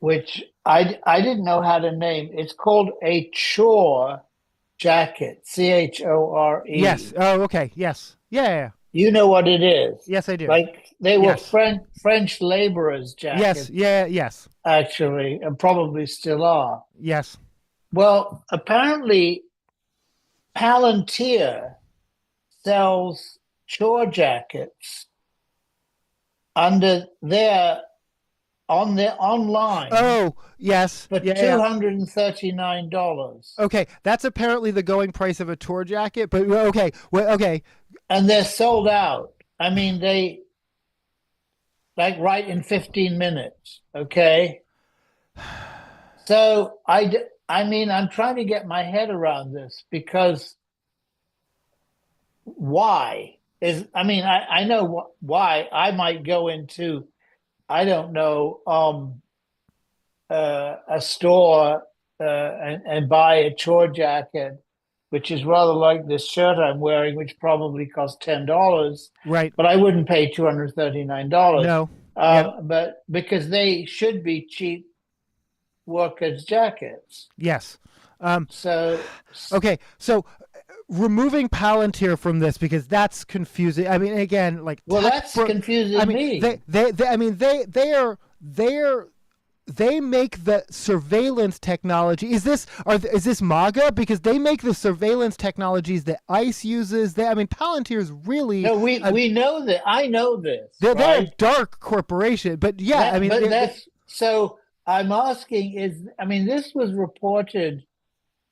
which I didn't know how to name. It's called a chore jacket, Yes. Chore. Oh, okay. Yes. Yeah, yeah, yeah. You know what it is. Yes, I do. Like they were Yes. French laborers' Yes. jackets, Yeah. Yes. actually, and probably still are. Yes. Well, apparently Palantir sells chore jackets under their on their online Oh, yes. for Yeah, yeah. $239. Okay, that's apparently the going price of a tour jacket. But okay, well, okay, And they're sold out. I mean, they like right in 15 minutes. Okay. So I mean, I'm trying to get my head around this because why is, I mean, I know why I might go into, I don't know, a store and buy a chore jacket, which is rather like this shirt I'm wearing, which probably costs $10, right. but I wouldn't pay $239. No. Yep. But because they should be cheap workers' jackets. Yes. Um, So, okay, so removing Palantir from this because that's confusing. I mean, again, like well, that's I confusing mean, me. I mean, they make the surveillance technology. Is this MAGA? Because they make the surveillance technologies that ICE uses. I mean, Palantir is really No, a, we know that. I know this, they're a right? dark corporation. But yeah, I That, mean, but that's so. I'm asking is, I mean, this was reported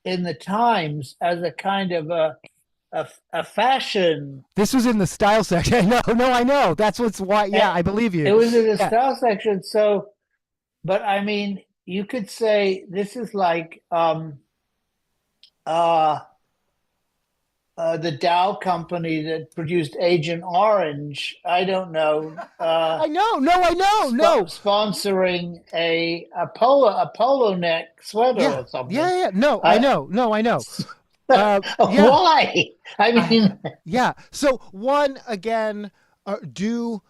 in the Times as a kind of a fashion. this was in the style section. No, no, I know. That's what's why. Yeah, I believe you. It was in the Yeah, style section. So, but I mean, you could say this is like uh the Dow company that produced Agent Orange. I don't know. I know. No, I know. No. Sponsoring a polo neck sweater Yeah, or something. yeah, yeah. No, I I know. No, I know. Yeah, Why? I I, mean, yeah. So one again, do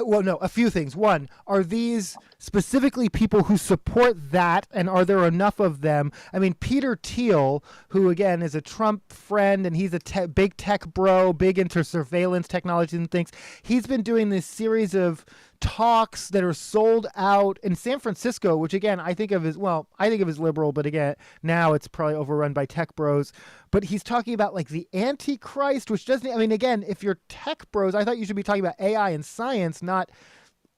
well, no, a few things. One, are these specifically people who support that, and are there enough of them? I mean, Peter Thiel, who again is a Trump friend, and he's a big tech bro, big into surveillance technology and things. He's been doing this series of talks that are sold out in San Francisco, which again I think of as well. I think of as liberal, but again now it's probably overrun by tech bros. But he's talking about like the Antichrist, which doesn't. I mean, again, if you're tech bros, I thought you should be talking about AI and science, not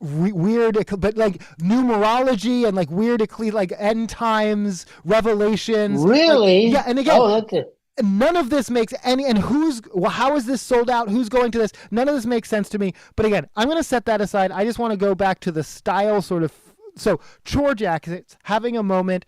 weird, but like numerology and like weird, like end times revelations. Like, yeah, really? and again, Oh, that's it. none of this makes any, and how is this sold out, who's going to this, none of this makes sense to me. But again, I'm going to set that aside. I just want to go back to the style sort of. So chore jackets having a moment.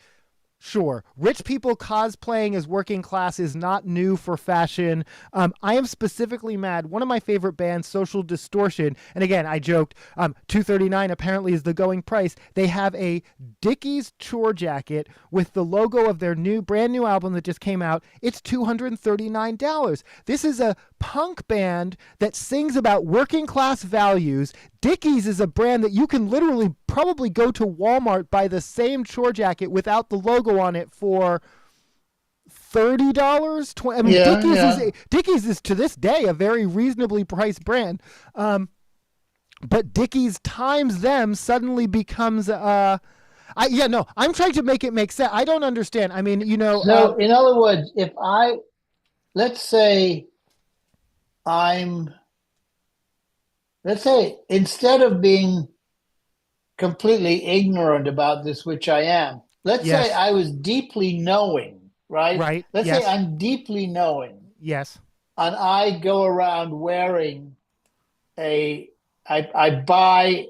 Sure, rich people cosplaying as working class is not new for fashion. I am specifically mad. One of my favorite bands, Social Distortion, and again, I joked. $239 apparently is the going price. They have a Dickies tour jacket with the logo of their brand new album that just came out. It's $239. This is a punk band that sings about working class values. Dickies is a brand that you can literally probably go to Walmart, buy the same chore jacket without the logo on it for $30. I mean, Yeah, yeah. Dickies is to this day a very reasonably priced brand. But Dickies times them suddenly becomes yeah, no, I'm trying to make it make sense. I don't understand. I mean, So, in other words, if let's say I'm, let's say instead of being completely ignorant about this, which I am, let's say yes, I was deeply knowing, right? right, Let's say yes, I'm deeply knowing yes, and I go around wearing a, I buy,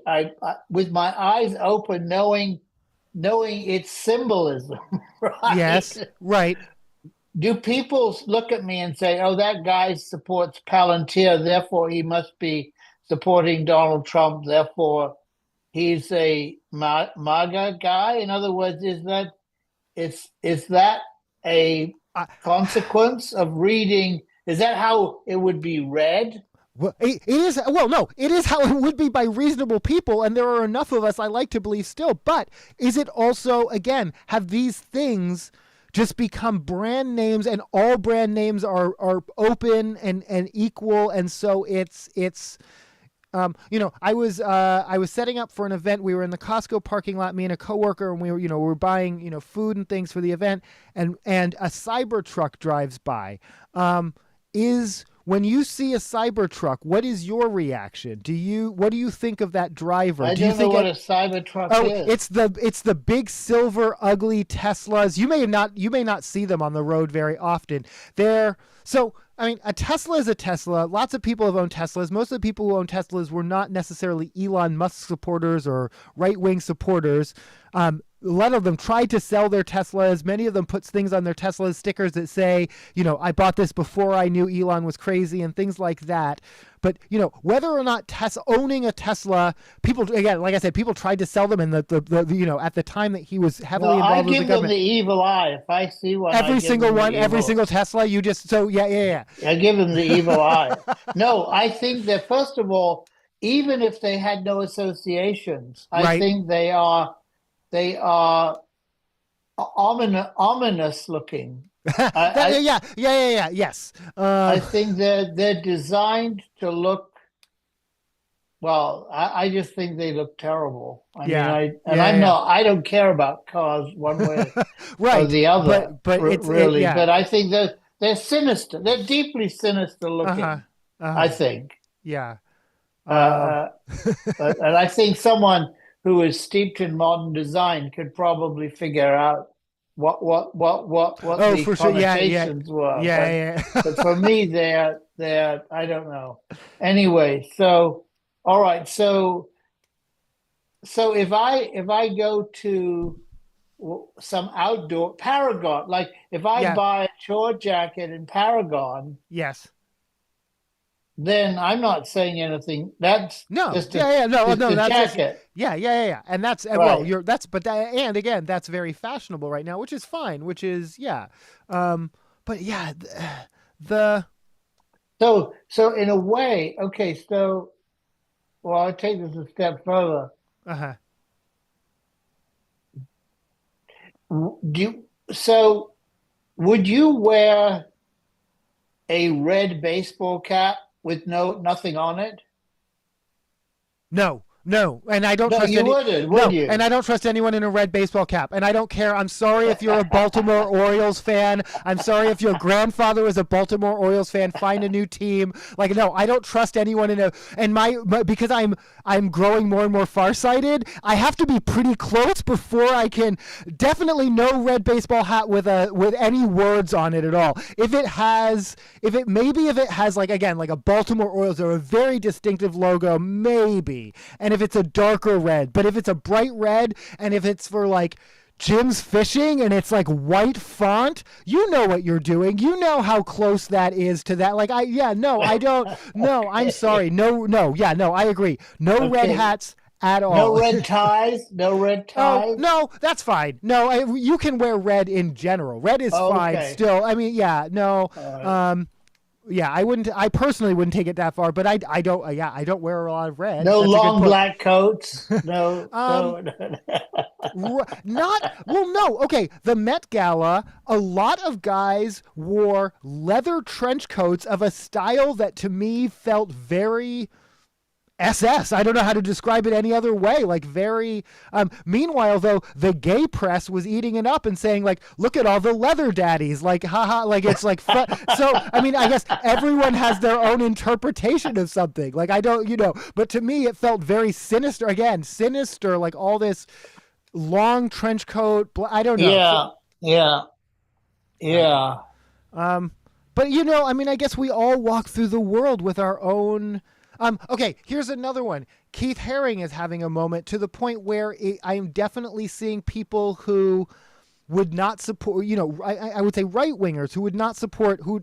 with my eyes open, knowing its symbolism, yes, right? right. Do people look at me and say, "Oh, that guy supports Palantir, therefore he must be supporting Donald Trump, therefore he's a MAGA guy"? In other words, is that a I, consequence of reading? Is that how it would be read? Well, it is. Well, no, it is how it would be by reasonable people, and there are enough of us, I like to believe, still. But is it also, again, have these things just become brand names, and all brand names are open and equal, and so it's I was setting up for an event. We were in the Costco parking lot, me and a coworker, and we were buying food and things for the event, and a Cybertruck drives by. When you see a Cybertruck, what is your reaction? What do you think of that driver? I don't know what a Cybertruck is. It's the big silver ugly Teslas. You may not see them on the road very often. A Tesla is a Tesla. Lots of people have owned Teslas. Most of the people who own Teslas were not necessarily Elon Musk supporters or right-wing supporters. A lot of them tried to sell their Teslas. Many of them put things on their Teslas, stickers that say, I bought this before I knew Elon was crazy and things like that. But, whether or not owning a Tesla, people, again, like I said, people tried to sell them, and at the time that he was heavily involved with the government. I give them the evil eye. If I see one, every single Tesla, you just, yeah. I give them the evil eye. No, I think that, first of all, even if they had no associations, I think they are ominous looking. Yes. I think they're designed to look. Well, I just think they look terrible. I don't care about cars one way or the other, but But I think they're sinister. They're deeply sinister looking. I think. Yeah. And I think someone who is steeped in modern design could probably figure out what the connotations were. But for me, they're I don't know. Anyway, so all right, so if I go to some outdoor Paragon, like if I buy a chore jacket in Paragon, yes. Then I'm not saying anything. That's that's jacket. And that's right. And again, that's very fashionable right now, which is fine. Which is but yeah, So in a way, okay. So, I'll take this a step further. Would you wear a red baseball cap with nothing on it? No, and I don't trust you? And I don't trust anyone in a red baseball cap. And I don't care. I'm sorry if you're a Baltimore Orioles fan. I'm sorry if your grandfather was a Baltimore Orioles fan. Find a new team. I don't trust anyone because I'm growing more and more farsighted. I have to be pretty close before I can. Definitely no red baseball hat with any words on it at all. If it has like a Baltimore Orioles or a very distinctive logo, maybe. And if it's a darker red, but if it's a bright red, and if it's for like Jim's Fishing and it's like white font, you know what you're doing. You know how close that is to that. I don't. No, I'm sorry. I agree. No red hats at all. No red ties. Oh, no, that's fine. No, you can wear red in general. Red is fine still. I personally wouldn't take it that far, but I don't wear a lot of red. No long black coats. No. Okay. The Met Gala, a lot of guys wore leather trench coats of a style that to me felt very SS. I don't know how to describe it any other way. Meanwhile, though, the gay press was eating it up and saying, look at all the leather daddies. Haha, it's fun. So, I guess everyone has their own interpretation of something. But to me, it felt very sinister. Again, sinister, all this long trench coat. I don't know. Yeah. But, I guess we all walk through the world with our own. Okay, here's another one. Keith Haring is having a moment to the point where I am definitely seeing people who would not support, I would say right-wingers who would not support, who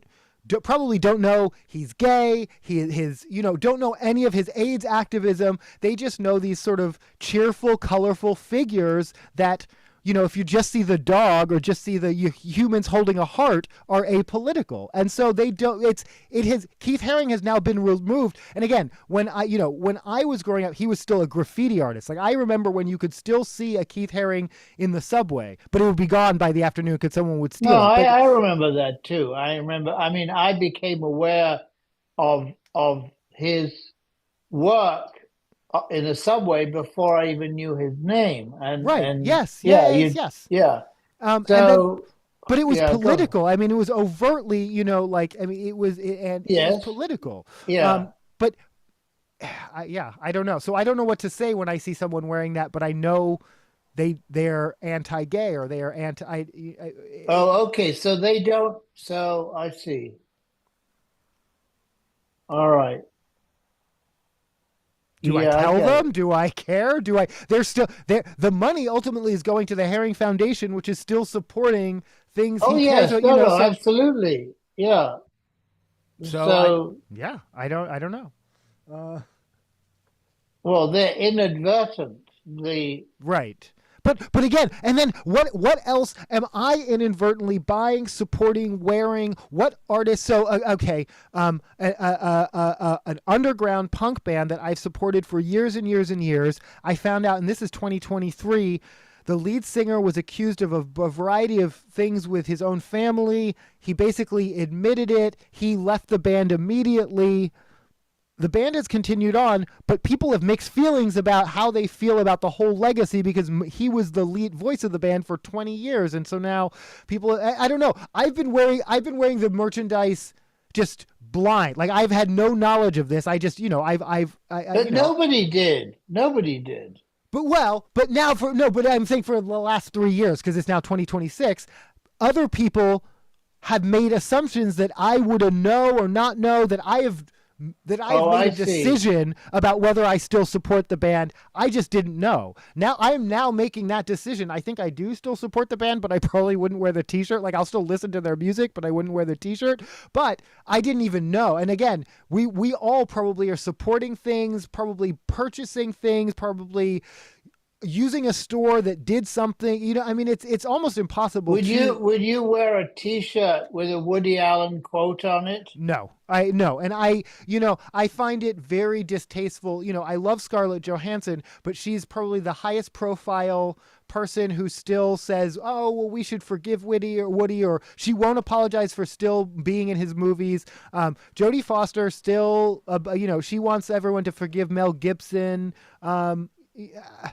probably don't know he's gay, don't know any of his AIDS activism. They just know these sort of cheerful, colorful figures that if you just see the dog or just see the humans holding a heart are apolitical. And so they don't, Keith Haring has now been removed. And again, when I was growing up, he was still a graffiti artist. Like, I remember when you could still see a Keith Haring in the subway, but it would be gone by the afternoon because someone would steal No, it. But, I remember that too. I became aware of his work in the subway before I even knew his name. right. And Yes. yeah, Yes. yeah. And So, then, but it was yeah, political. I mean, it was overtly, it was, and it Yes. was political. Yeah. But I don't know. So I don't know what to say when I see someone wearing that, but I know they're anti-gay or they are anti. Oh, okay. So they don't. So I see. All right. Do I Yeah, tell get them? it. Do I care? They're still there. The money ultimately is going to the Herring Foundation, which is still supporting things Oh, he cares yes. about. No, So absolutely. Yeah. So, I don't know. well, they're inadvertent. The Right. But again, and then what else am I inadvertently buying, supporting, wearing? What artists? So okay, an underground punk band that I've supported for years and years and years. I found out, and this is 2023. The lead singer was accused of a variety of things with his own family. He basically admitted it. He left the band immediately. The band has continued on, but people have mixed feelings about how they feel about the whole legacy because he was the lead voice of the band for 20 years. And so now people, I don't know. I've been wearing the merchandise just blind. Like, I've had no knowledge of this. I just, but nobody did. Nobody did. But but I'm saying for the last 3 years, because it's now 2026, other people have made assumptions that I would know or not know, that I've made a decision about whether I still support the band. I just didn't know. Now I am making that decision. I think I do still support the band, but I probably wouldn't wear the t-shirt. Like, I'll still listen to their music, but I wouldn't wear the t-shirt. But I didn't even know. And again, we all probably are supporting things, probably purchasing things, probably using a store that did something. It's almost impossible. Would you wear a T-shirt with a Woody Allen quote on it? No, and I find it very distasteful. I love Scarlett Johansson, but she's probably the highest profile person who still says, "Oh, well, we should forgive Woody," or she won't apologize for still being in his movies. Jodie Foster still, she wants everyone to forgive Mel Gibson.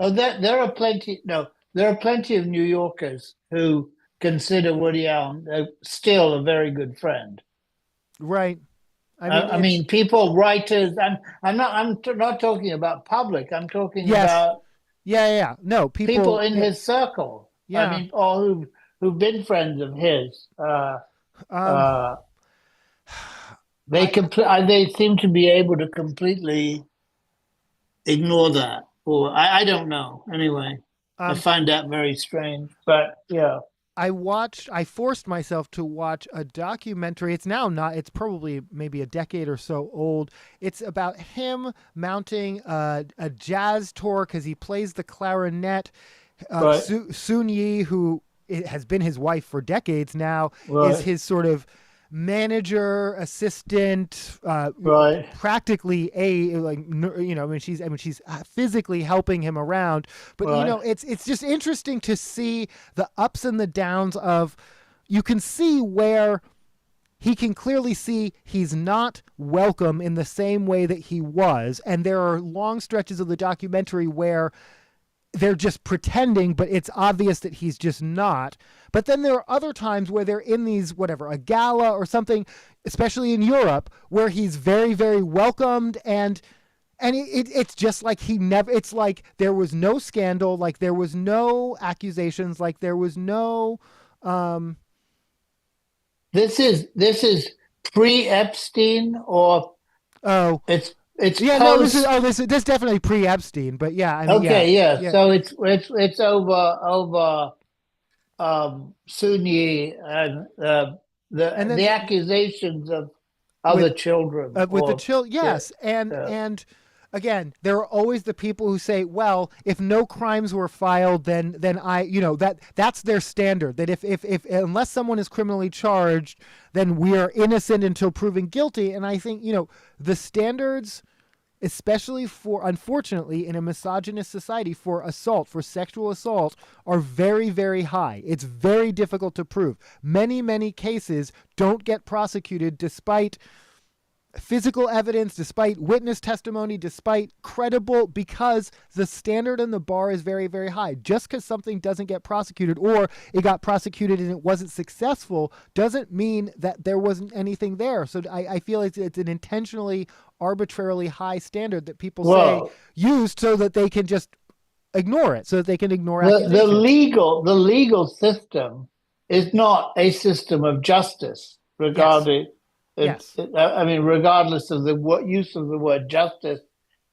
Oh, there are plenty. No, there are plenty of New Yorkers who consider Woody Allen still a very good friend. Right. I mean, people, writers. I'm not talking about public. I'm talking about yeah. No, people in his circle. Yeah. I mean, or who've been friends of his. They seem to be able to completely ignore that. Or I don't know. Anyway, I find that very strange. But yeah. I forced myself to watch a documentary. It's probably maybe a decade or so old. It's about him mounting a jazz tour because he plays the clarinet. Right. Sun Yi, who has been his wife for decades now, Right. is his sort of manager, assistant, Right. practically she's physically helping him around. But Right. it's just interesting to see the ups and the downs of. You can see where he can clearly see he's not welcome in the same way that he was, and there are long stretches of the documentary where they're just pretending, but it's obvious that he's just not. But then there are other times where they're in these, a gala or something, especially in Europe, where he's very, very welcomed, and it's just like it's like there was no scandal, like there was no accusations, like there was no. This is pre-Epstein, or it's yeah, post. no, this is definitely pre-Epstein, but yeah, Okay, yeah. yeah. So it's over Sun Yi and the accusations of other children with the or- children, yes, yeah, and again, there are always the people who say, well, if no crimes were filed, then I, that's their standard. That if unless someone is criminally charged, then we are innocent until proven guilty. And I think, the standards, especially unfortunately, in a misogynist society, for sexual assault, are very, very high. It's very difficult to prove. Many, many cases don't get prosecuted despite physical evidence, despite witness testimony, despite because the standard and the bar is very, very high. Just because something doesn't get prosecuted, or it got prosecuted and it wasn't successful, doesn't mean that there wasn't anything there. So I feel it's an intentionally, arbitrarily high standard that people say used so that they can just ignore it, so that they can ignore the legal system is not a system of justice regarding. Yes. Yes. I mean, regardless of the use of the word justice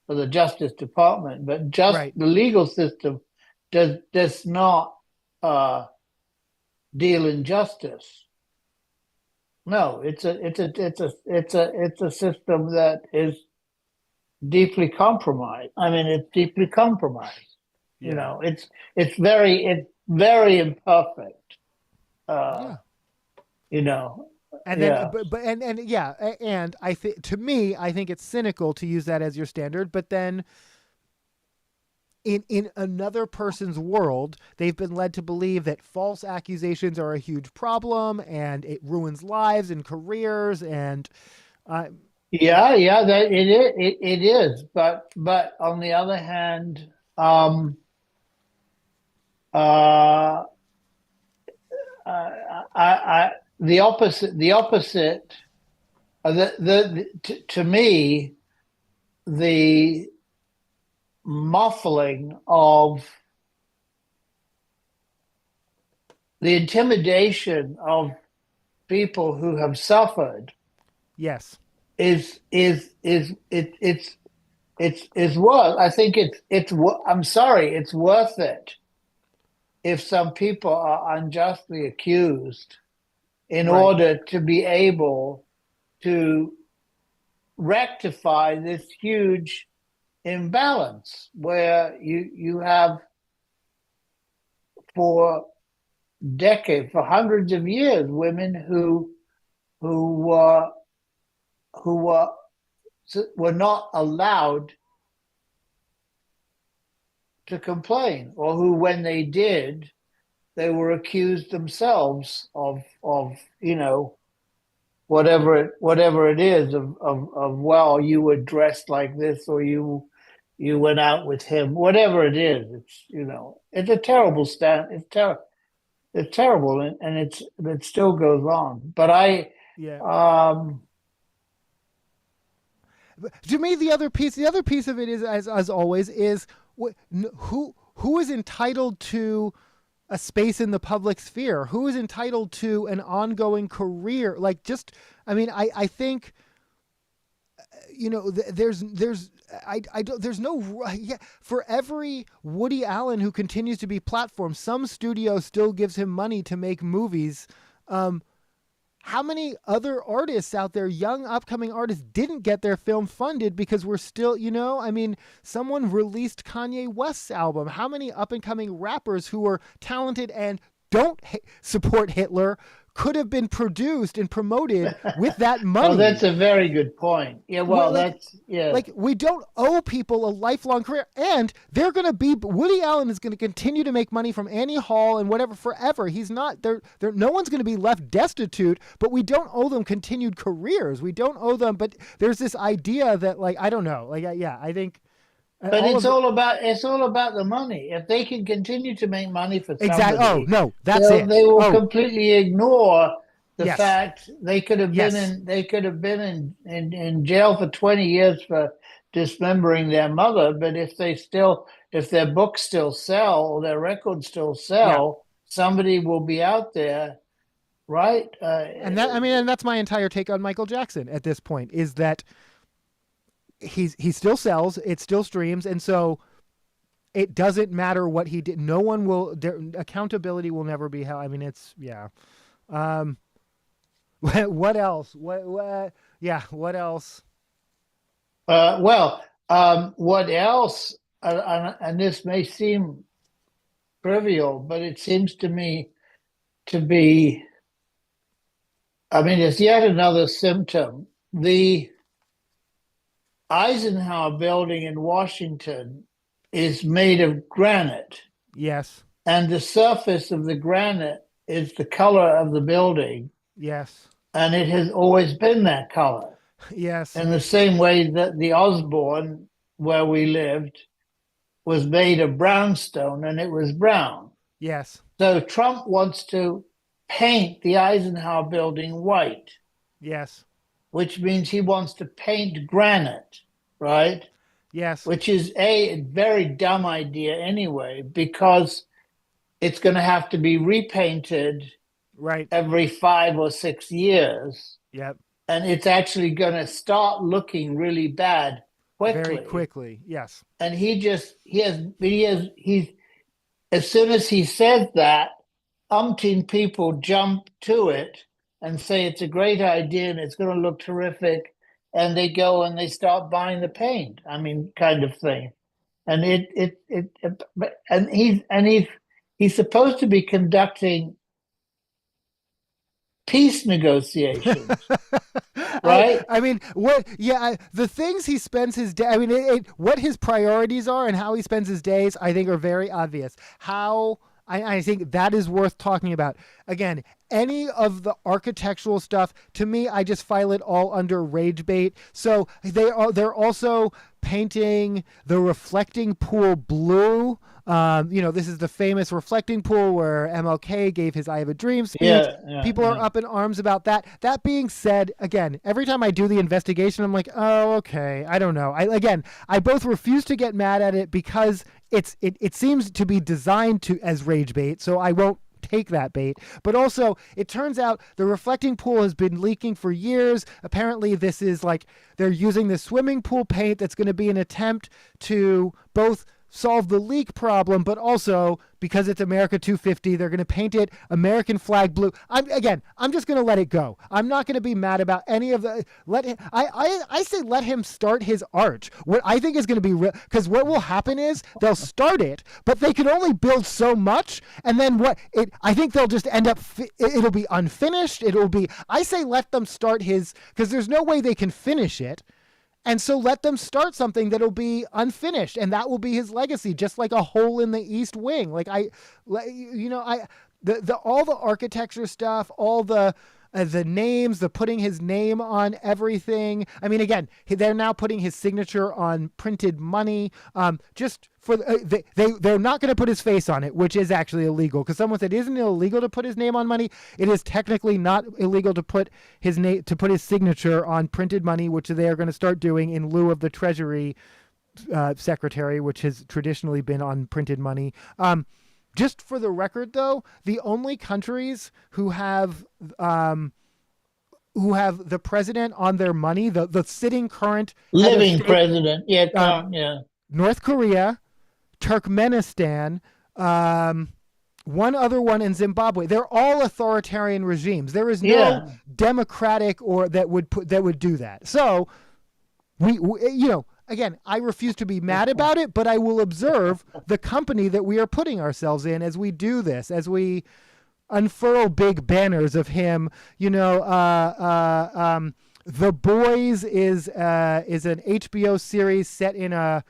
for the Justice Department, but the legal system does not deal in justice. No, it's a system that is deeply compromised. I mean, it's deeply compromised. Yeah. It's very imperfect. And then, and I think, to me, I think it's cynical to use that as your standard. But then, in another person's world, they've been led to believe that false accusations are a huge problem, and it ruins lives and careers. And that it is. But on the other hand, the opposite. To me, the muffling of the intimidation of people who have suffered, yes, is worth. I think it's. I'm sorry, it's worth it if some people are unjustly accused, in order to be able to rectify this huge imbalance where you have, for decades, for hundreds of years, women who were not allowed to complain, or who, when they did, they were accused themselves of whatever it is of well, you were dressed like this, or you went out with him, whatever it is. It's a terrible it's terrible, and it still goes on. But to me, the other piece of it is, as always, is who is entitled to a space in the public sphere? Who is entitled to an ongoing career? I think, there's no, for every Woody Allen who continues to be platformed, some studio still gives him money to make movies. How many other artists out there, young upcoming artists, didn't get their film funded because we're still, someone released Kanye West's album. How many up and coming rappers who are talented and don't support Hitler could have been produced and promoted with that money? Oh, that's a very good point. Yeah, we don't owe people a lifelong career, and they're going to be, Woody Allen is going to continue to make money from Annie Hall and whatever forever. He's not there. No one's going to be left destitute, but we don't owe them continued careers. We don't owe them, but there's this idea that, I don't know, I think. But it's all about the money. If they can continue to make money for somebody, exactly. They will completely ignore the fact they could have been in jail for 20 years for dismembering their mother. But if their books still sell, or their records still sell, somebody will be out there, right? And that's my entire take on Michael Jackson at this point, is that he still sells, it still streams, and so it doesn't matter what he did. No one will, accountability will never be held. What else? What else? Well, What else? And this may seem trivial, but it seems to me to be, I mean, it's yet another symptom. The Eisenhower building in Washington is made of granite, Yes. and the surface of the granite is the color of the building, Yes. and it has always been that color. Yes. In the same way that the Osborne, where we lived, was made of brownstone and it was brown. Yes. So Trump wants to paint the Eisenhower building white, Yes. which means he wants to paint granite, right? Yes. Which is a very dumb idea anyway, because it's going to have to be repainted Right. every 5 or 6 years. Yep. And it's actually going to start looking really bad quickly. Very quickly. Yes. And he's, as soon as he says that, umpteen people jump to it and say it's a great idea and it's going to look terrific. And they go and they start buying the paint. I mean, kind of thing. And he's supposed to be conducting peace negotiations, right? I mean, what? Yeah, the things he spends his day. I mean, what his priorities are and how he spends his days, I think, are very obvious. How I think that is worth talking about. Again, any of the architectural stuff, to me, I just file it all under rage bait. So they're also painting the reflecting pool blue. This is the famous reflecting pool where MLK gave his "I Have a Dream" speech. People are up in arms about that. That being said, again, every time I do the investigation, I'm like, oh, okay, I don't know. I both refuse to get mad at it because it seems to be designed to as rage bait, so I won't take that bait. But also, it turns out the reflecting pool has been leaking for years. Apparently, this is like they're using the swimming pool paint that's going to be an attempt to both solve the leak problem, but also because it's America 250, they're going to paint it American flag blue. I'm just going to let it go. I'm not going to be mad about any of the. I say let him start his arch. What I think is going to be real, because what will happen is they'll start it, but they can only build so much, and then I think they'll just end up. It'll be unfinished. I say let them start his, because there's no way they can finish it. And so let them start something that'll be unfinished, and that will be his legacy, just like a hole in the East Wing. Like all the architecture stuff, all the names, the putting his name on everything. I mean, again, they're now putting his signature on printed money. Just for they're not going to put his face on it, which is actually illegal. Because someone said, "Isn't it illegal to put his name on money?" It is technically not illegal to put his signature on printed money, which they are going to start doing in lieu of the Treasury Secretary, which has traditionally been on printed money. Just for the record, though, the only countries who have the president on their money, the sitting current living president, North Korea, Turkmenistan, one other one in Zimbabwe. They're all authoritarian regimes. There is no democratic or that would do that. So we again, I refuse to be mad about it, but I will observe the company that we are putting ourselves in as we do this, as we unfurl big banners of him. The Boys is an HBO series set in a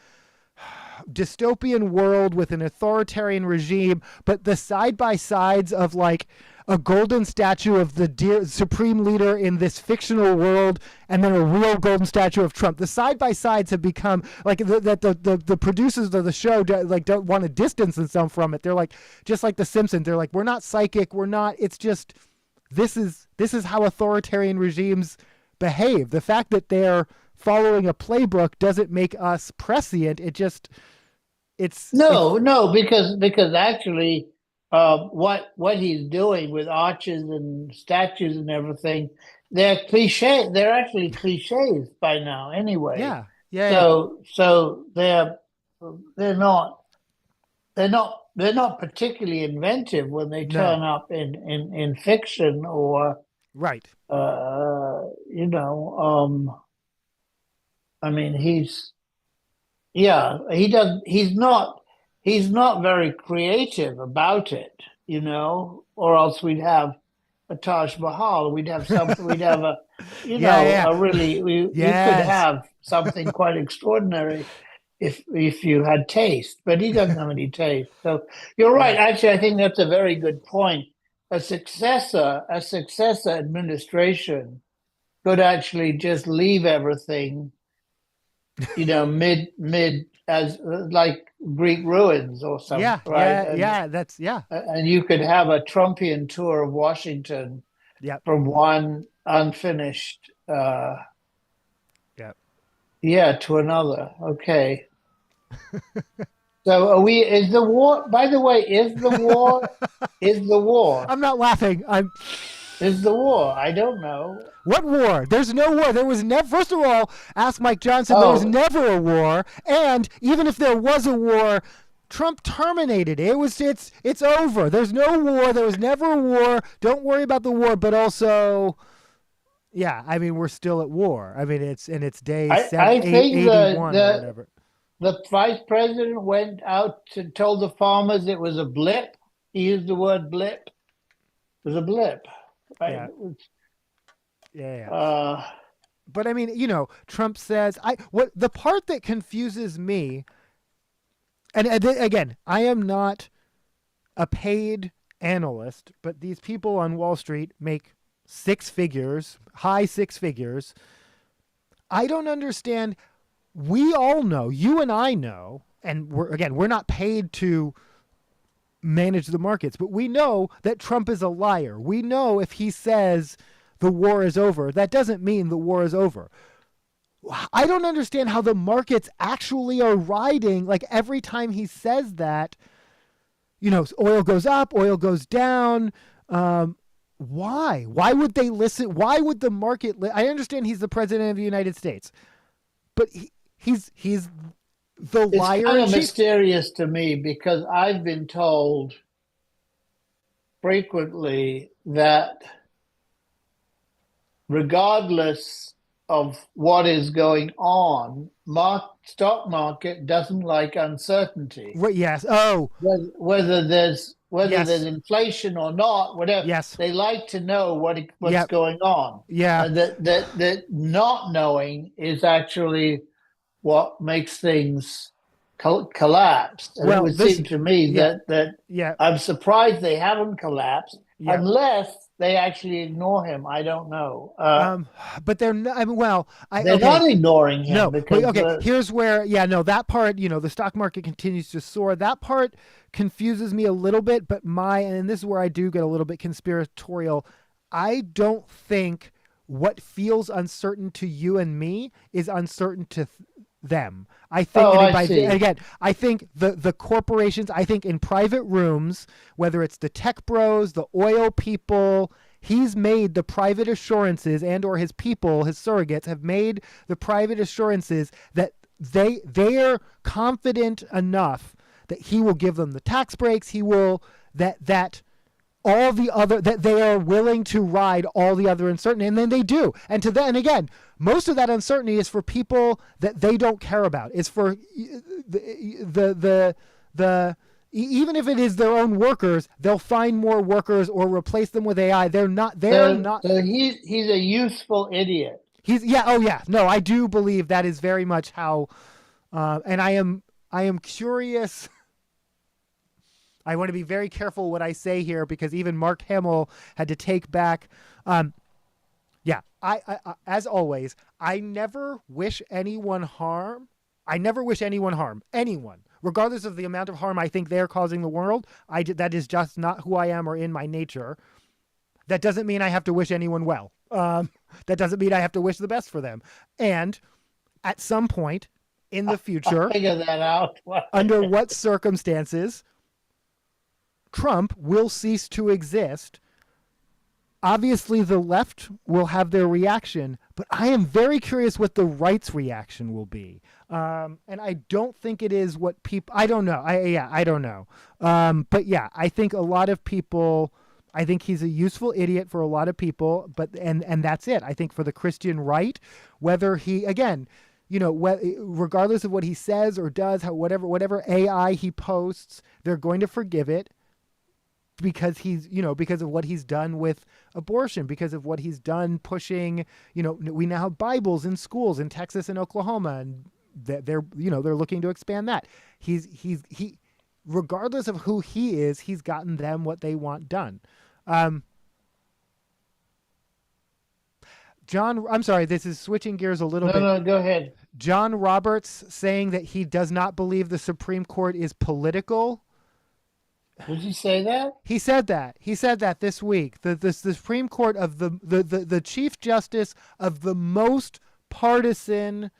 dystopian world with an authoritarian regime, but the side-by-sides of like a golden statue of the supreme leader in this fictional world, and then a real golden statue of Trump. The side-by-sides have become like the producers of the show don't want to distance themselves from it. They're like, just like The Simpsons. They're like, we're not psychic. We're not. It's just this is how authoritarian regimes behave. The fact that they're following a playbook doesn't make us prescient. Because actually, what he's doing with arches and statues and everything, they're cliche. They're actually cliches by now, anyway. So they're not particularly inventive when they turn up in fiction or right. I mean, he's Yeah, he does. He's not very creative about it, or else we'd have a Taj Mahal. We'd have something. We'd have a, Yeah, yeah, a really. You could yes. have something quite extraordinary if you had taste, but he doesn't have any taste. So you're right. Yeah. Actually, I think that's a very good point. A successor administration could actually just leave everything, mid as like Greek ruins or something, Yeah, right? yeah, yeah. That's yeah. And you could have a Trumpian tour of Washington Yep. from one unfinished, Yep. yeah, to another. Okay. So is the war, by the way, is the war, I'm not laughing. I'm is the war? I don't know. What war? There's no war. There was never. First of all, ask Mike Johnson. There was Oh, never a war. And even if there was a war, Trump terminated it. It's over. There's no war. There was never a war. Don't worry about the war. But also, yeah, I mean, we're still at war. I mean, it's in its day I think 81 or whatever. the vice president went out to told the farmers it was a blip. He used the word blip. It was a blip, right? Yeah, yeah, yeah. Uh, But I mean, Trump says what the part that confuses me, and again, I am not a paid analyst, but these people on Wall Street make six figures, high six figures. I don't understand. We all know, you and I know, and we're not paid to manage the markets, but we know that Trump is a liar. We know if he says the war is over, that doesn't mean the war is over. I don't understand how the markets actually are riding. Like every time he says that, oil goes up, oil goes down. Why? Why would they listen? Why would the market? I understand he's the president of the United States, but he's the it's liar kind in of chief. mysterious to me because I've been told frequently that regardless of what is going on, stock market doesn't like uncertainty. Yes. Oh, Whether there's yes. inflation or not, whatever, Yes. they like to know what's Yep. going on, Yeah. and that not knowing is actually what makes things collapse. And it Well, would seem to me yeah, that yeah, I'm surprised they haven't collapsed yeah. unless they actually ignore him. I don't know. Um, but they're not. I mean, well, They're okay. not ignoring him No, because okay. Here's where, yeah, no, that part, the stock market continues to soar. That part confuses me a little bit, but and this is where I do get a little bit conspiratorial. I don't think what feels uncertain to you and me is uncertain to them. I think, oh, and I see. again, I think the corporations, I think in private rooms, whether it's the tech bros, the oil people, he's made the private assurances, and or his people, his surrogates have made the private assurances that they're confident enough that he will give them the tax breaks, he will that all the other, that they are willing to ride all the other uncertainty, and then they do. And to then again, most of that uncertainty is for people that they don't care about. It's for the even if it is their own workers, they'll find more workers or replace them with AI. They're not. So he's a useful idiot. He's yeah. Oh yeah. No, I do believe that is very much how. And I am curious. I want to be very careful what I say here because even Mark Hamill had to take back. Yeah, I as always, I never wish anyone harm. I never wish anyone harm. Anyone, regardless of the amount of harm I think they're causing the world. That is just not who I am or in my nature. That doesn't mean I have to wish anyone well. That doesn't mean I have to wish the best for them. And at some point in the future, I'll figure that out. under what circumstances Trump will cease to exist. Obviously, the left will have their reaction, but I am very curious what the right's reaction will be. And I don't think it is what people. I don't know. I don't know. But yeah, I think a lot of people. I think he's a useful idiot for a lot of people. But and that's it. I think for the Christian right, whether he again. regardless of what he says or does, whatever AI he posts, they're going to forgive it because because of what he's done with abortion, because of what he's done pushing, we now have Bibles in schools in Texas and Oklahoma, and they're looking to expand that. He regardless of who he is, he's gotten them what they want done. John, I'm sorry, this is switching gears a little bit. No, go ahead. John Roberts saying that he does not believe the Supreme Court is political. Did he say that? He said that. He said that this week. The Supreme Court of the Chief Justice of the most partisan.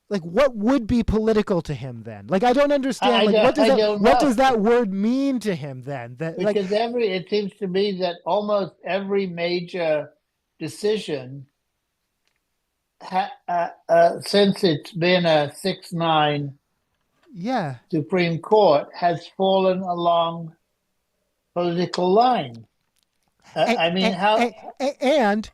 Like, what would be political to him then? Like, I don't understand. What does that word mean to him then? Because it seems to me that almost every major decision, since it's been a 6-9 Supreme Court, has fallen along political lines. And they have, and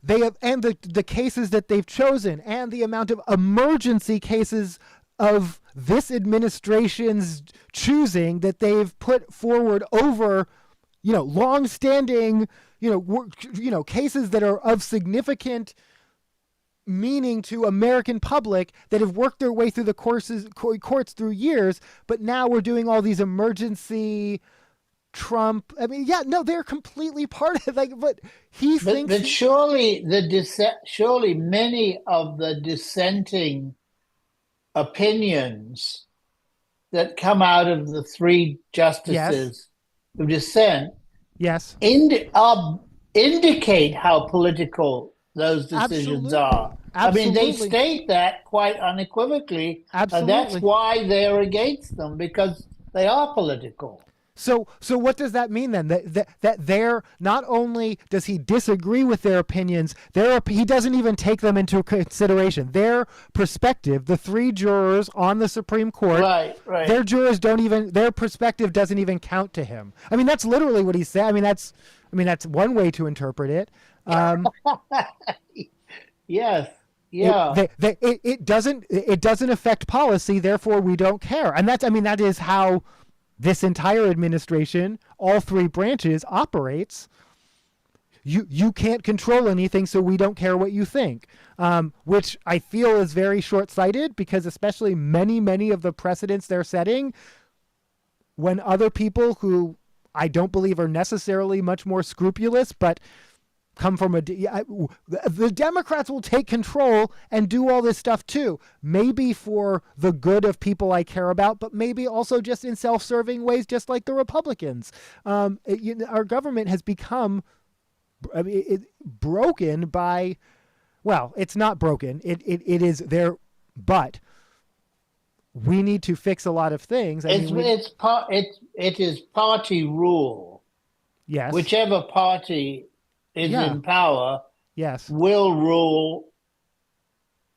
the cases that they've chosen, and the amount of emergency cases of this administration's choosing that they've put forward over, long-standing, cases that are of significant meaning to American public that have worked their way through the courts through years, but now we're doing all these emergency. Trump, they're completely part of it. But he thinks. But surely many of the dissenting opinions that come out of the three justices of dissent, indicate how political those decisions are. Absolutely. I mean, they state that quite unequivocally. Absolutely. And that's why they're against them, because they are political. So what does that mean then? That they're, not only does he disagree with their opinions, he doesn't even take them into consideration. Their perspective, the three jurors on the Supreme Court, right. Their perspective doesn't even count to him. I mean, that's literally what he said. I mean, that's one way to interpret it. Yes. Yeah. It doesn't affect policy, therefore we don't care. And that is how this entire administration, all three branches, operates. You can't control anything, so we don't care what you think, which I feel is very short-sighted, because especially many of the precedents they're setting, when other people who I don't believe are necessarily much more scrupulous, but come from the Democrats will take control and do all this stuff too, maybe for the good of people I care about, but maybe also just in self-serving ways, just like the Republicans. Our government has become broken by, well, it's not broken. It is there, but we need to fix a lot of things. It is party rule. Yes. Whichever party is in power, yes, will rule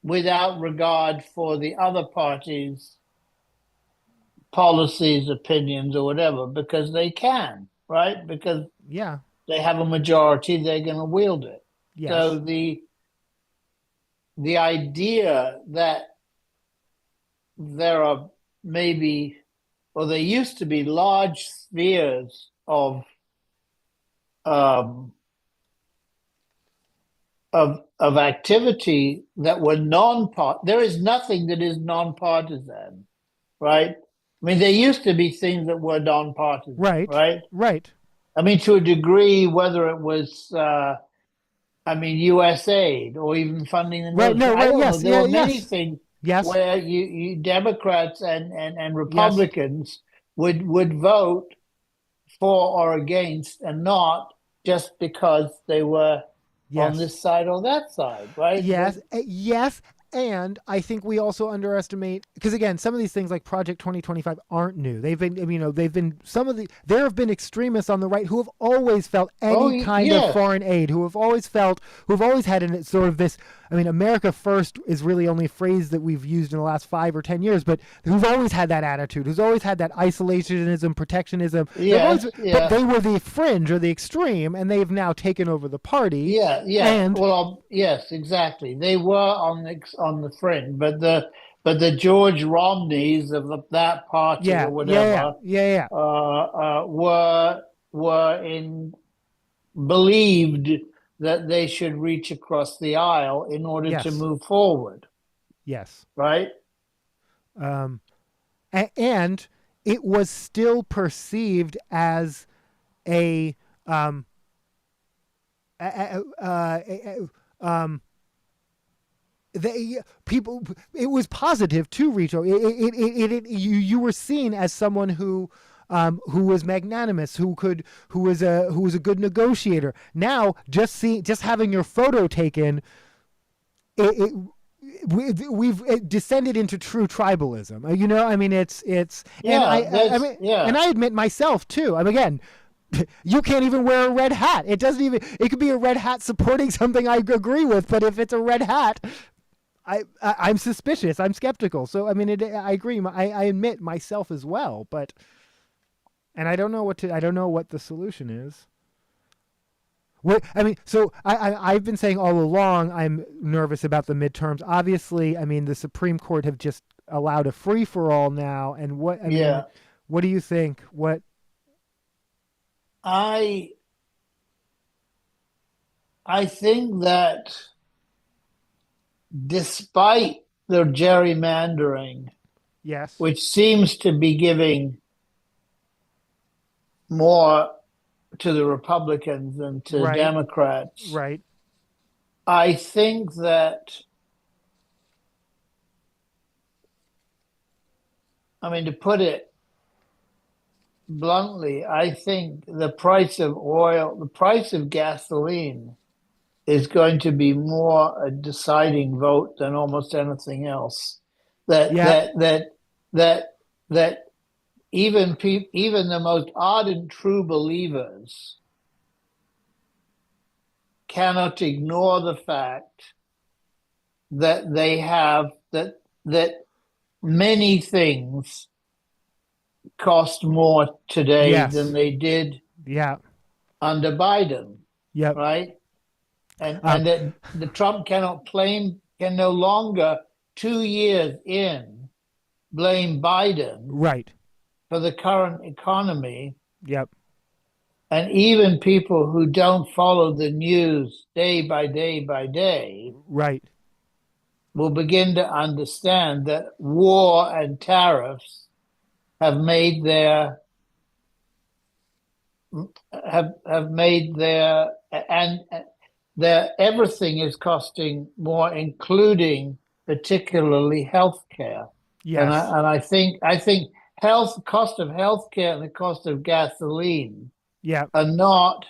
without regard for the other party's policies, opinions, or whatever, because they can, right? Because they have a majority, they're going to wield it. Yes. So the idea that there are maybe, or there used to be, large spheres of activity that were there is nothing that is non-partisan, right? I mean, there used to be things that were non-partisan, right? I mean, to a degree, whether it was, U.S. aid or even funding the military. There were many things where you Democrats and Republicans would vote for or against, and not just because they were on this side or that side, right? Yes. And I think we also underestimate, because again, some of these things like Project 2025 aren't new. There have been extremists on the right who have always felt any kind of foreign aid, who have always had sort of this I mean, America first is really only a phrase that we've used in the last 5 or 10 years, but who's always had that attitude, who's always had that isolationism, protectionism. Yes, But yeah, they were the fringe or the extreme, and they've now taken over the party. yeah, yeah. And Well, yes, exactly. They were on the fringe, but the George Romneys of that party yeah, or yeah, whatever yeah, yeah, were in believed that they should reach across the aisle in order to yes, move forward, yes. right? Um, and it was still perceived as a they people it was positive to reach you were seen as someone who was magnanimous, who was a good negotiator. Now just having your photo taken, we've descended into true tribalism. I mean, it's and I mean, Yeah. and I admit myself too. I mean, again, you can't even wear a red hat. It doesn't even. It could be a red hat supporting something I agree with, but if it's a red hat, I'm suspicious. I'm skeptical. So I mean, I agree. I admit myself as well, but and I don't know what the solution is. I mean, so I've been saying all along I'm nervous about the midterms. Obviously, I mean the Supreme Court have just allowed a free for all now, and I mean, what do you think? What I think that despite the gerrymandering, Yes, which seems to be giving more to the Republicans than to right, Democrats, right, I think that, I mean, to put it bluntly, I think the price of oil, the price of gasoline is going to be more a deciding vote than almost anything else. That yeah, that that that that even the most ardent true believers cannot ignore the fact that they have that many things cost more today than yes, they did yeah, under Biden, yep, right? And um, that the Trump can no longer 2 years in blame Biden right, for the current economy. yep, And even people who don't follow the news day by day by day right, will begin to understand that war and tariffs have made their and their everything is costing more, including particularly healthcare. yes, And I think cost of healthcare and the cost of gasoline yeah, are not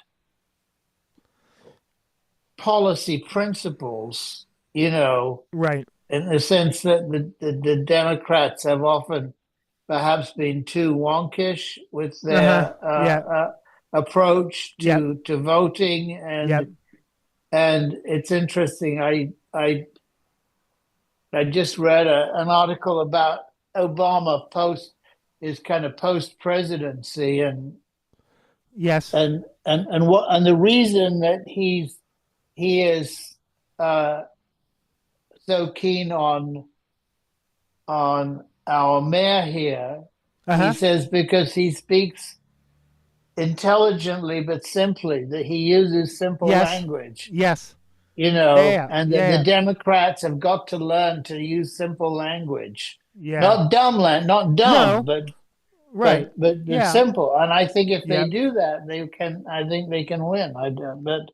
policy principles, right, in the sense that the Democrats have often perhaps been too wonkish with uh-huh, their yeah, approach yep, to voting, yep, and it's interesting. I just read an article about Obama his kind of post presidency, yes, and the reason that he is so keen on our mayor here. He uh-huh, says because he speaks intelligently but simply, that he uses simple yes, language, yes, yeah, and that the yeah, Democrats have got to learn to use simple language, yeah, not dumb, no, right, but yeah, simple. And I think if they yep, do that, they can. I think they can win. But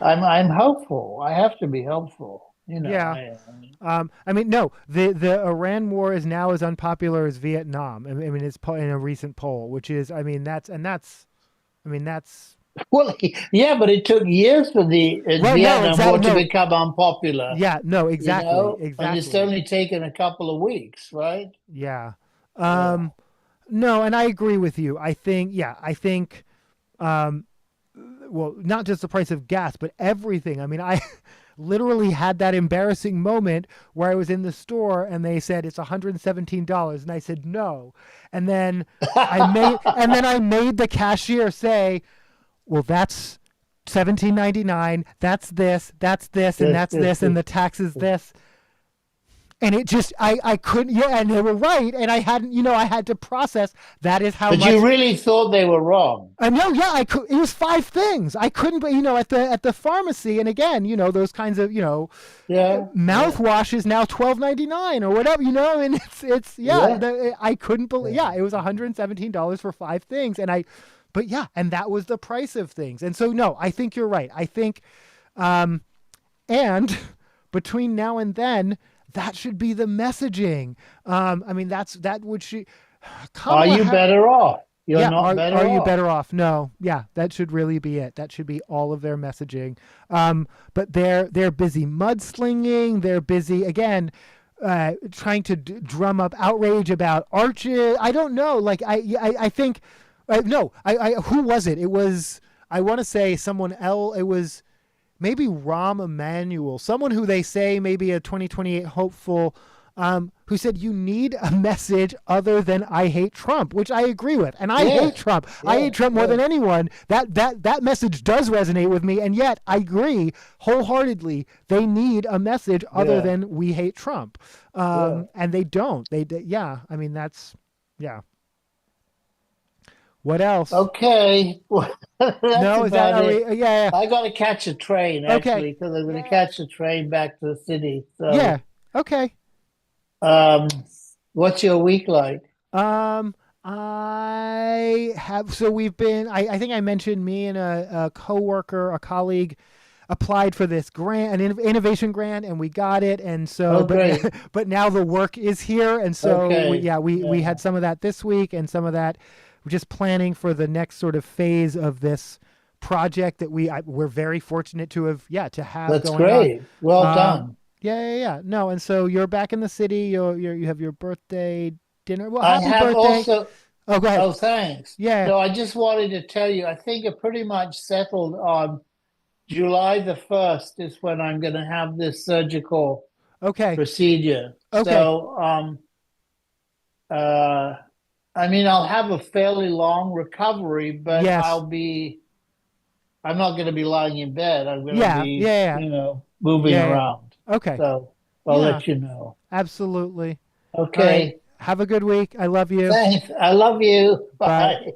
I'm hopeful. I have to be hopeful. yeah. I mean, no, the Iran war is now as unpopular as Vietnam. I mean, it's in a recent poll, which is, I mean, I mean, that's well, yeah, but it took years for the well, no, Vietnam War exactly, to no, become unpopular, yeah, no, exactly, and it's exactly, only taken a couple of weeks, right? yeah. Yeah. No, and I agree with you. I think, um, well, not just the price of gas, but everything. I mean, literally had that embarrassing moment where I was in the store and they said it's $117 and I said no. And then I made the cashier say, "Well, that's 17.99. That's this, and that's this, and the tax is this." And it just, I couldn't, yeah, and they were right. And I hadn't, I had to process that is how But much. you really thought they were wrong. I know, yeah, I could. It was five things I couldn't, but at the pharmacy, and again, those kinds of, Yeah. mouthwash is now $12.99 or whatever, and it's yeah, Yeah. I couldn't believe, yeah, it was $117 for five things, but yeah, and that was the price of things, and so no, I think you're right. I think, and between now and then, that should be the messaging. I mean, that would she. Are you better off? You're Yeah, not better off. Are you better off? No, yeah, that should really be it. That should be all of their messaging. But they're busy mudslinging. They're busy again, trying to drum up outrage about arches. I don't know. Like I think, no. Who was it? It was, I want to say someone else. It was maybe Rahm Emanuel, someone who they say maybe a 2028 hopeful, who said you need a message other than "I hate Trump," which I agree with, and I hate Trump. I hate Trump more than anyone. That message does resonate with me, and yet I agree wholeheartedly. They need a message other than "We hate Trump," and they don't. Yeah. I mean, that's yeah. What else? Okay. That's No, is that about are it. we? Yeah. I got to catch a train Okay. actually because I'm going to catch a train back to the city. Yeah. So, Okay. um, what's your week like? I have, so we've been, I think I mentioned me and a coworker, a colleague applied for this grant, an innovation grant, and we got it. And so, Oh, great. but now the work is here. And so Okay. we had some of that this week and some of that we're just planning for the next sort of phase of this project that we're very fortunate to have, to have That's going great. Well on. done. Yeah. No, and so you're back in the city. You have your birthday dinner. Well, I happy have birthday. also, Oh, go ahead. oh, thanks. Yeah. No, I just wanted to tell you, I think it pretty much settled on July the 1st is when I'm going to have this surgical Okay. procedure. Okay. So, uh, I mean, I'll have a fairly long recovery, but Yes. I'm not going to be lying in bed. I'm going to Yeah. be, Yeah. moving Yeah. around. Okay. So I'll Yeah. let you know. Absolutely. All right. Okay. Have a good week. I love you. Thanks. I love you. Bye. Bye.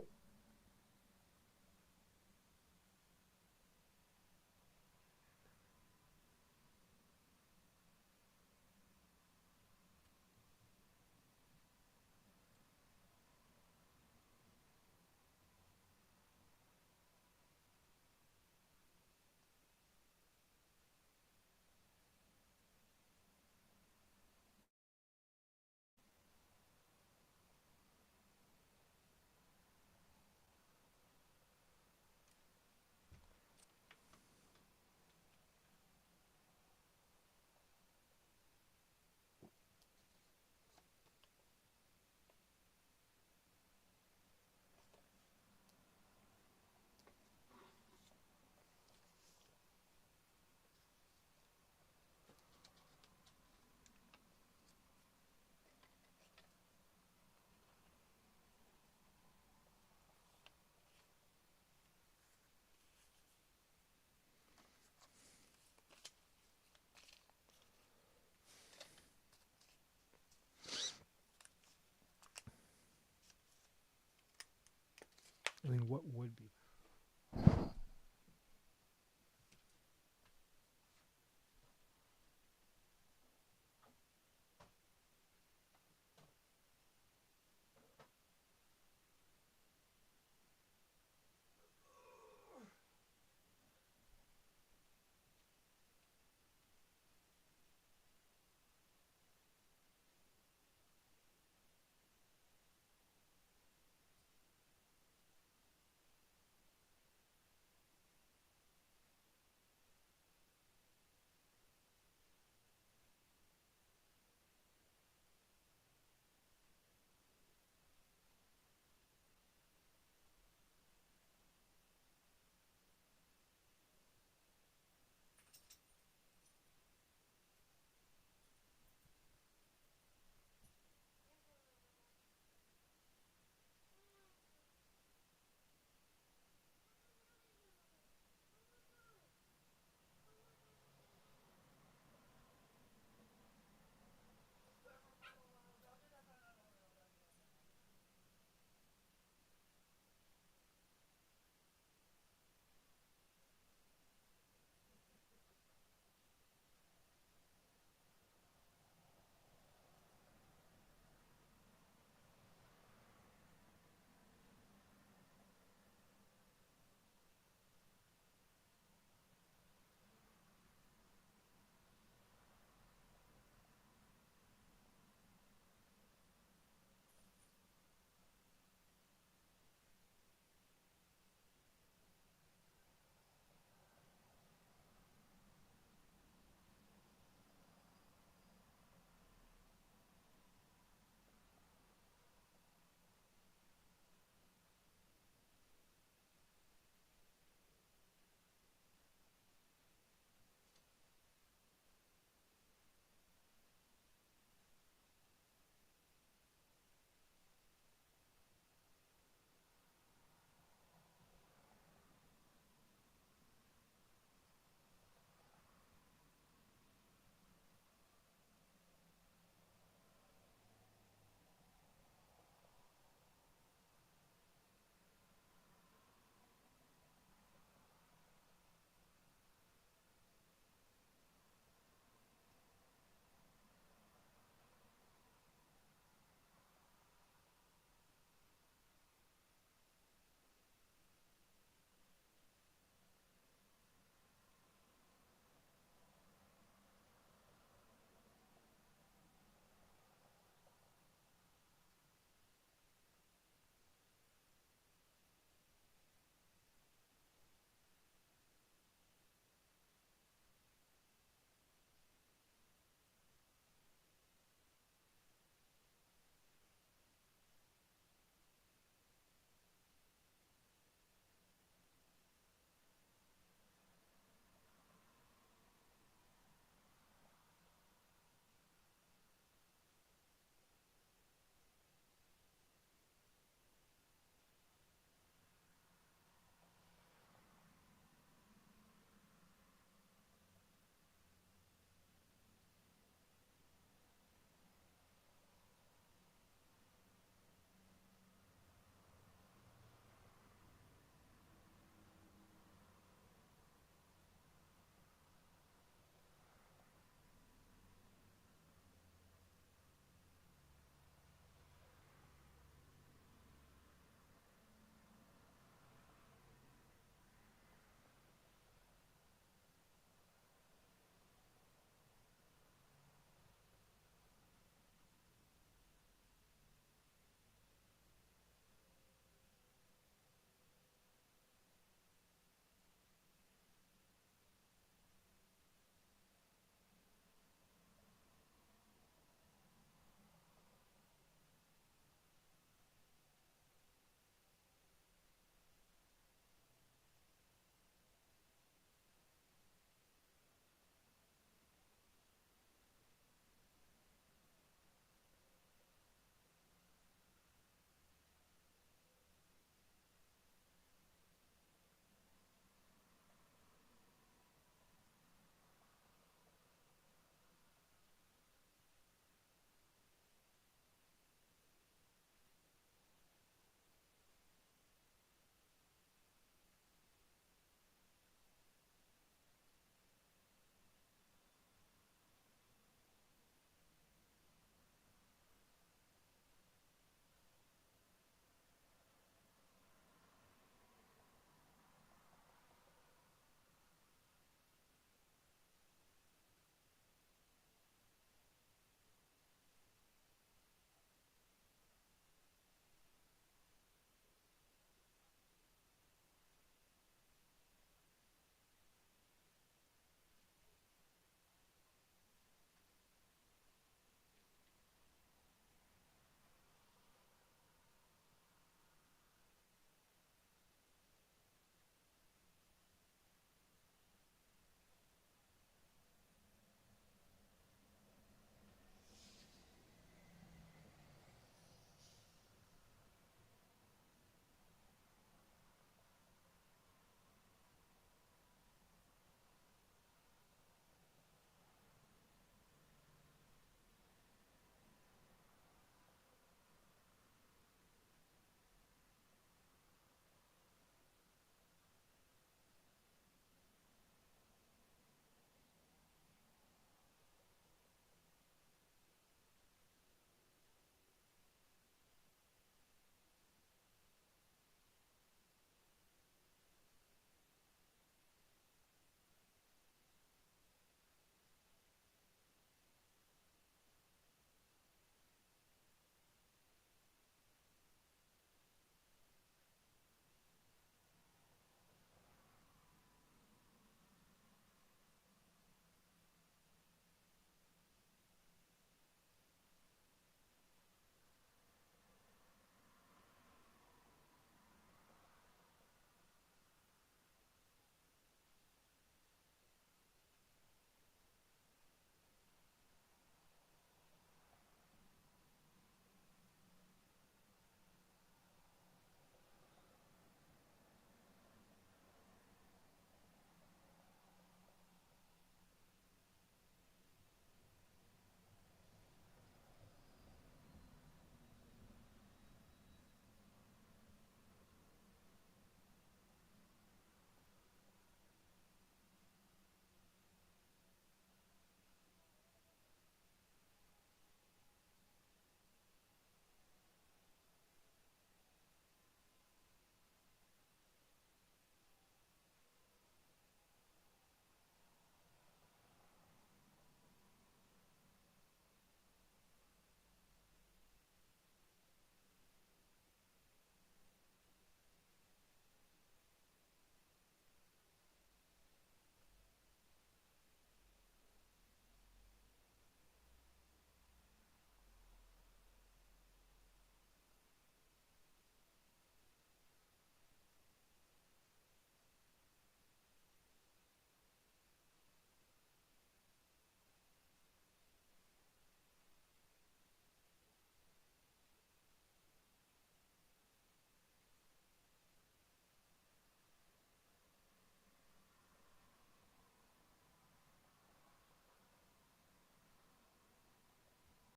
I mean, what would be?